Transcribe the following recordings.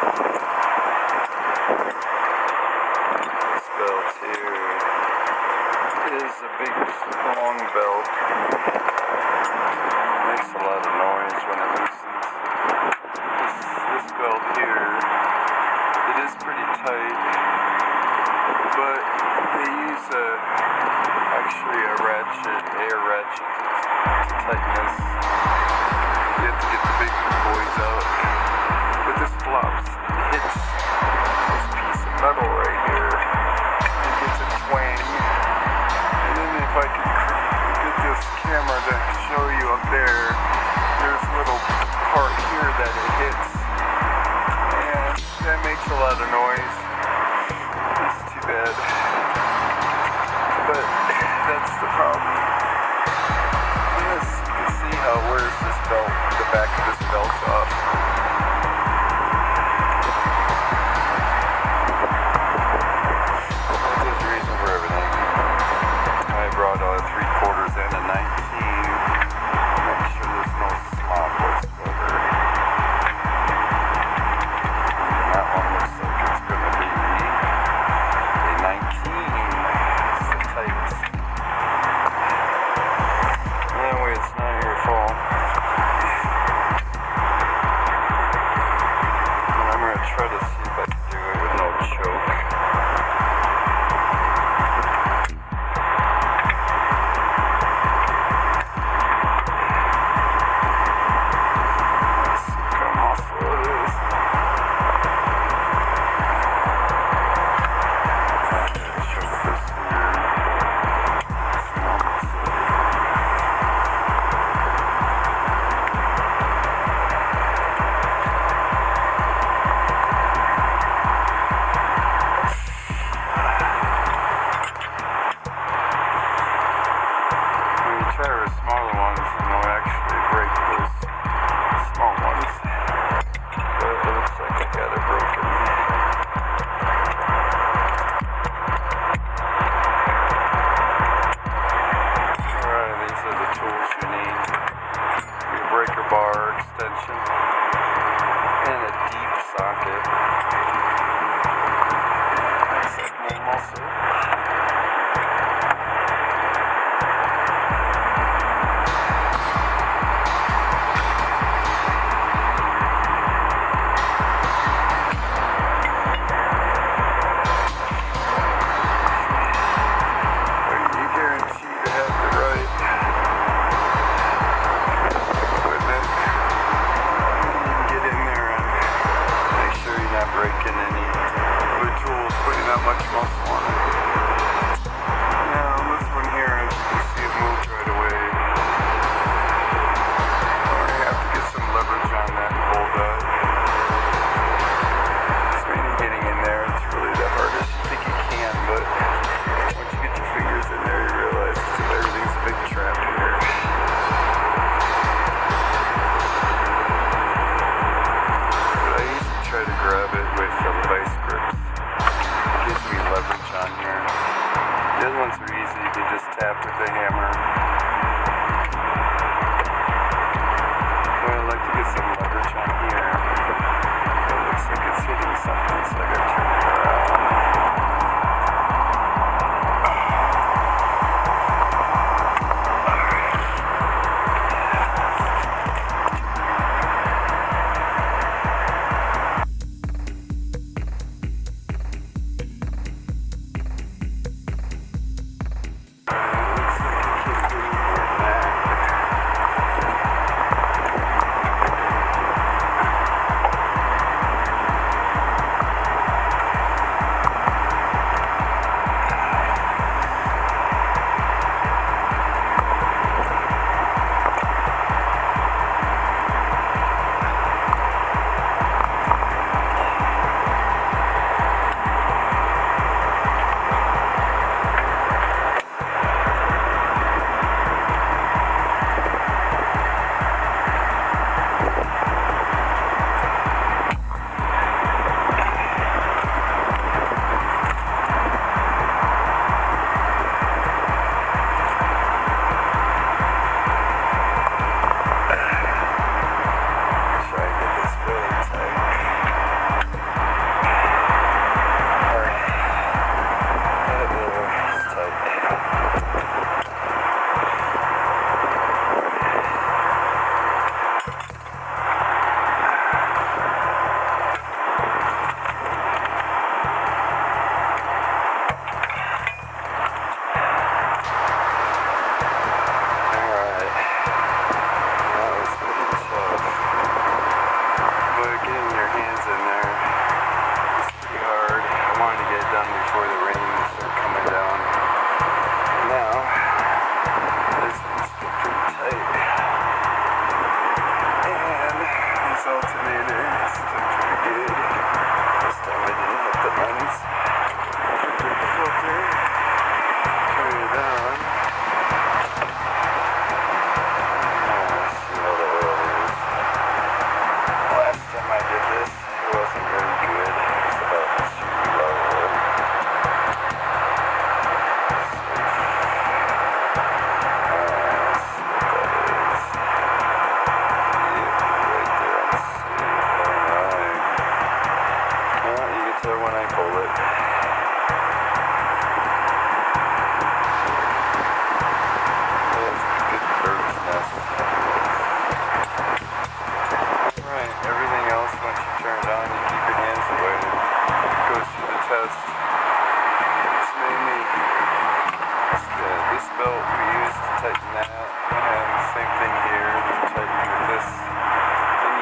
This belt here is a big long belt. Makes a lot of noise when it loosens. This belt here, it is pretty tight, but they use actually a air ratchet to tighten this. You have to get the big boys out. But this flops and hits this piece of metal right here. It gets a twang. And then if I could get this camera to show you up there, there's a little part here that it hits. And that makes a lot of noise. It's too bad. But that's the problem. Yes, you can see how it wears this belt, the back of this belt off. There's a reason for everything. I brought a 3/4 and a 19. Make sure there's no slop whatsoever. And that one looks like it's going to be a 19. It's the tightest. That way it's not your fault.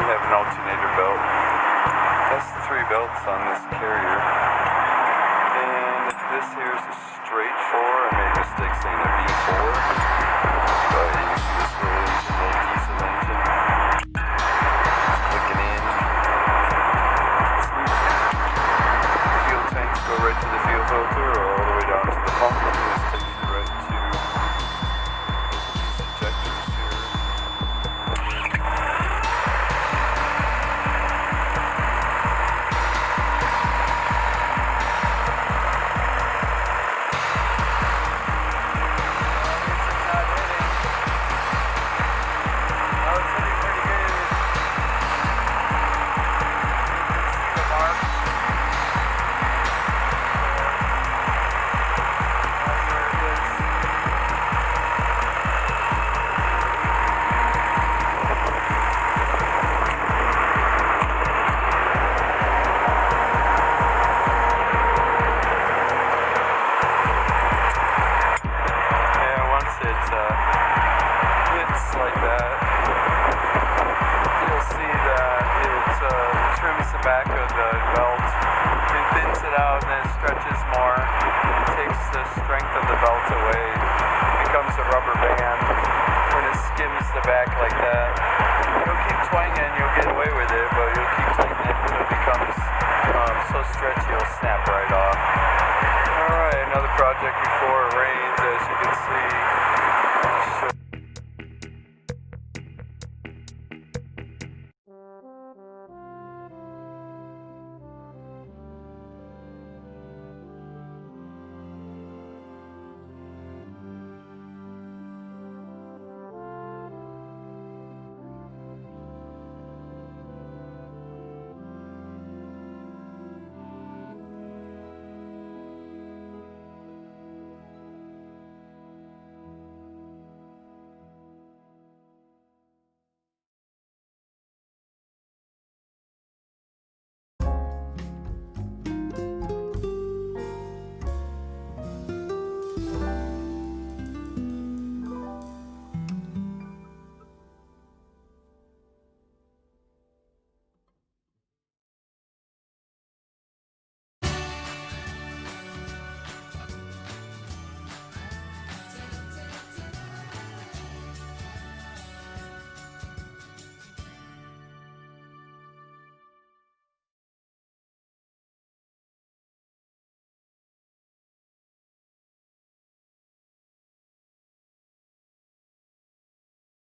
have an alternator belt. That's the 3 belts on this carrier. And this here is a straight 4. I made a mistake saying a V4. But you see this little engine, little diesel engine. Clicking in. Fuel tanks go right to the fuel filter or all the way down to the pump. And this takes you right to these injectors here. It's like that. You'll see that it trims the back of the belt and thins it out, and then it stretches more. It takes the strength of the belt away. It becomes a rubber band. When it skims the back like that, you'll keep twanging, you'll get away with it, but you'll keep tightening it until it becomes so stretchy it'll snap right off. Alright, another project before it rains, as you can see.